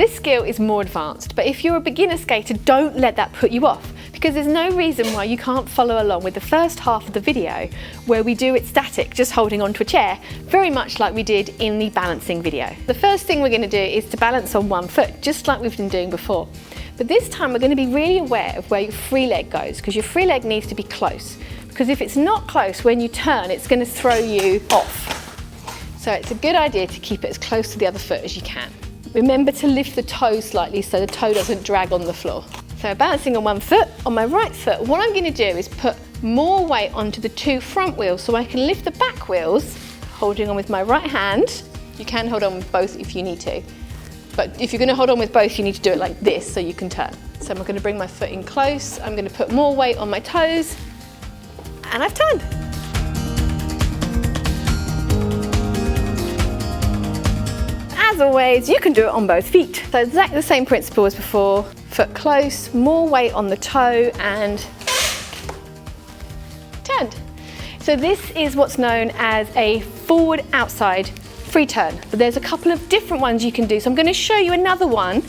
this skill is more advanced, but if you're a beginner skater, don't let that put you off, because there's no reason why you can't follow along with the first half of the video where we do it static, just holding onto a chair, very much like we did in the balancing video. The first thing we're going to do is to balance on one foot, just like we've been doing before. But this time we're going to be really aware of where your free leg goes, because your free leg needs to be close. Because if it's not close, when you turn, it's going to throw you off. So it's a good idea to keep it as close to the other foot as you can. Remember to lift the toe slightly so the toe doesn't drag on the floor. So balancing on one foot, on my right foot, what I'm going to do is put more weight onto the two front wheels so I can lift the back wheels, holding on with my right hand. You can hold on with both if you need to. But if you're going to hold on with both, you need to do it like this so you can turn. So I'm going to bring my foot in close, I'm going to put more weight on my toes, and I've turned. As always, you can do it on both feet. So exactly the same principle as before. Foot close, more weight on the toe, and turned. So this is what's known as a forward outside free turn. But there's a couple of different ones you can do. So I'm going to show you another one,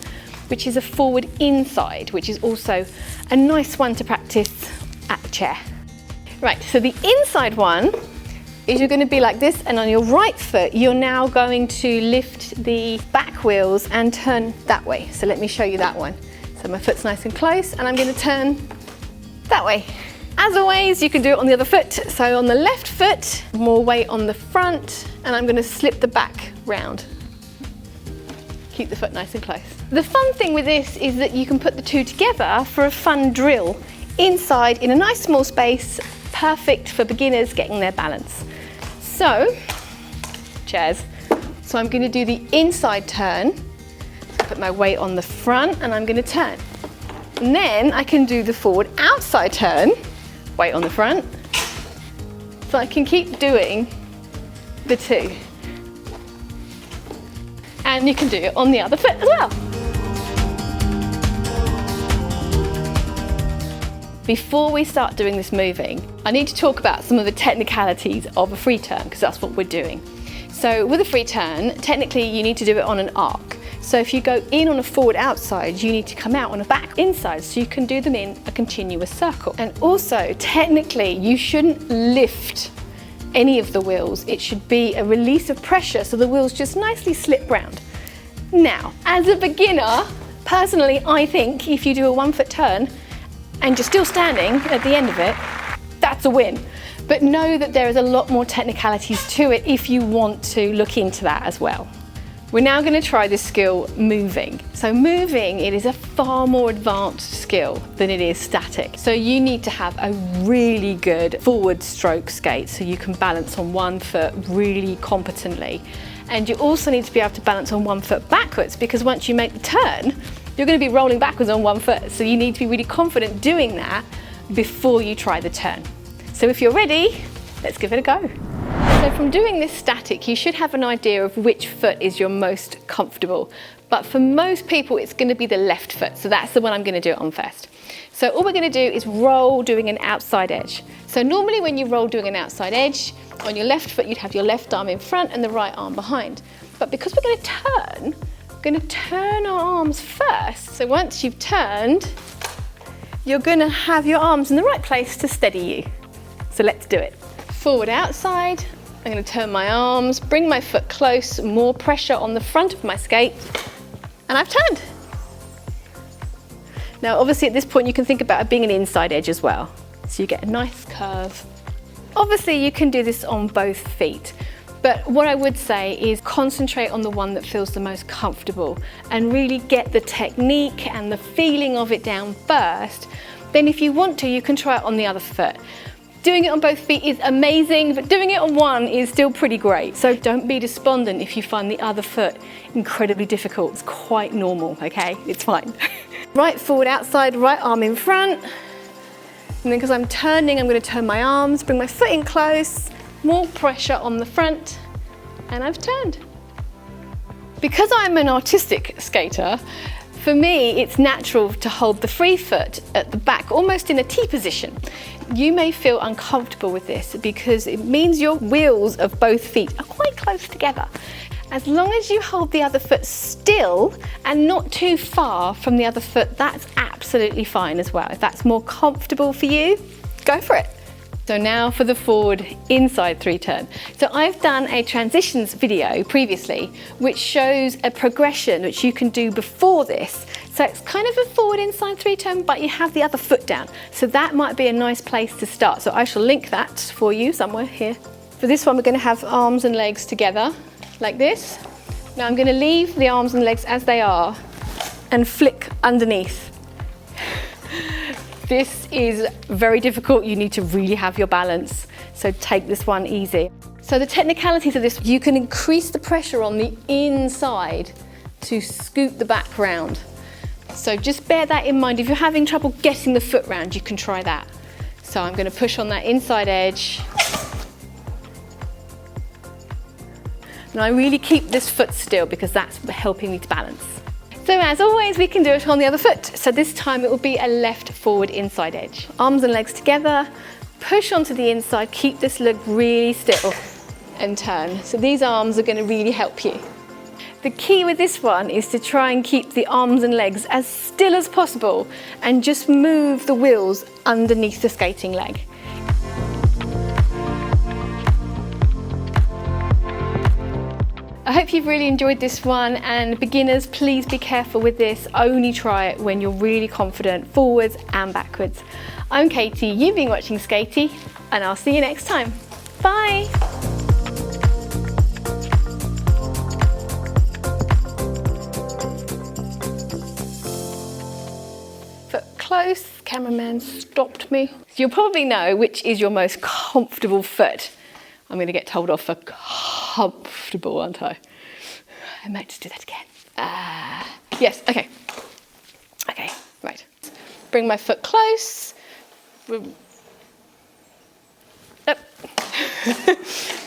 which is a forward inside, which is also a nice one to practice at the chair. Right, so the inside one is you're going to be like this, and on your right foot you're now going to lift the back wheels and turn that way. So let me show you that one. So my foot's nice and close, and I'm going to turn that way. As always, you can do it on the other foot. So on the left foot, more weight on the front, and I'm going to slip the back round. Keep the foot nice and close. The fun thing with this is that you can put the two together for a fun drill inside in a nice small space, perfect for beginners getting their balance. So, chairs. So I'm going to do the inside turn, put my weight on the front, and I'm going to turn. And then I can do the forward outside turn, weight on the front. So I can keep doing the two. And you can do it on the other foot as well. Before we start doing this moving, I need to talk about some of the technicalities of a free turn, because that's what we're doing. So with a free turn, technically you need to do it on an arc. So if you go in on a forward outside, you need to come out on a back inside, so you can do them in a continuous circle. And also, technically, you shouldn't lift any of the wheels. It should be a release of pressure, so the wheels just nicely slip round. Now, as a beginner, personally, I think if you do a 1 foot turn and you're still standing at the end of it, that's a win. But know that there is a lot more technicalities to it if you want to look into that as well. We're now going to try this skill moving. So moving, it is a far more advanced skill than it is static. So you need to have a really good forward stroke skate so you can balance on 1 foot really competently. And you also need to be able to balance on 1 foot backwards, because once you make the turn, you're going to be rolling backwards on 1 foot. So you need to be really confident doing that before you try the turn. So if you're ready, let's give it a go. So from doing this static, you should have an idea of which foot is your most comfortable. But for most people, it's going to be the left foot. So that's the one I'm going to do it on first. So all we're going to do is roll doing an outside edge. So normally when you roll doing an outside edge, on your left foot, you'd have your left arm in front and the right arm behind. But because we're going to turn our arms first. So once you've turned, you're going to have your arms in the right place to steady you. So let's do it. Forward outside. I'm going to turn my arms, bring my foot close, more pressure on the front of my skate, and I've turned. Now obviously at this point you can think about it being an inside edge as well, so you get a nice curve. Obviously you can do this on both feet, but what I would say is concentrate on the one that feels the most comfortable and really get the technique and the feeling of it down first. Then if you want to, you can try it on the other foot. Doing it on both feet is amazing, but doing it on one is still pretty great. So don't be despondent if you find the other foot incredibly difficult. It's quite normal, okay? It's fine. Right forward outside, right arm in front. And then because I'm turning, I'm going to turn my arms, bring my foot in close, more pressure on the front, and I've turned. Because I'm an artistic skater, for me, it's natural to hold the free foot at the back, almost in a T position. You may feel uncomfortable with this because it means your wheels of both feet are quite close together. As long as you hold the other foot still and not too far from the other foot, that's absolutely fine as well. If that's more comfortable for you, go for it. So now for the forward inside 3-turn. So I've done a transitions video previously, which shows a progression which you can do before this. So it's kind of a forward inside 3-turn, but you have the other foot down. So that might be a nice place to start. So I shall link that for you somewhere here. For this one, we're going to have arms and legs together like this. Now I'm going to leave the arms and legs as they are and flick underneath. This is very difficult. You need to really have your balance. So take this one easy. So the technicalities of this, you can increase the pressure on the inside to scoot the back round. So just bear that in mind. If you're having trouble getting the foot round, you can try that. So I'm going to push on that inside edge. And I really keep this foot still because that's helping me to balance. So as always, we can do it on the other foot. So this time it will be a left forward inside edge. Arms and legs together, push onto the inside, keep this leg really still and turn. So these arms are going to really help you. The key with this one is to try and keep the arms and legs as still as possible and just move the wheels underneath the skating leg. I hope you've really enjoyed this one, and beginners, please be careful with this. Only try it when you're really confident, forwards and backwards. I'm Katie, you've been watching Skatie, and I'll see you next time. Bye! Foot close, cameraman stopped me. So you'll probably know which is your most comfortable foot. I'm going to get told off for comfortable, aren't I? I might just do that again. Yes, okay. Okay, right. Bring my foot close. Up.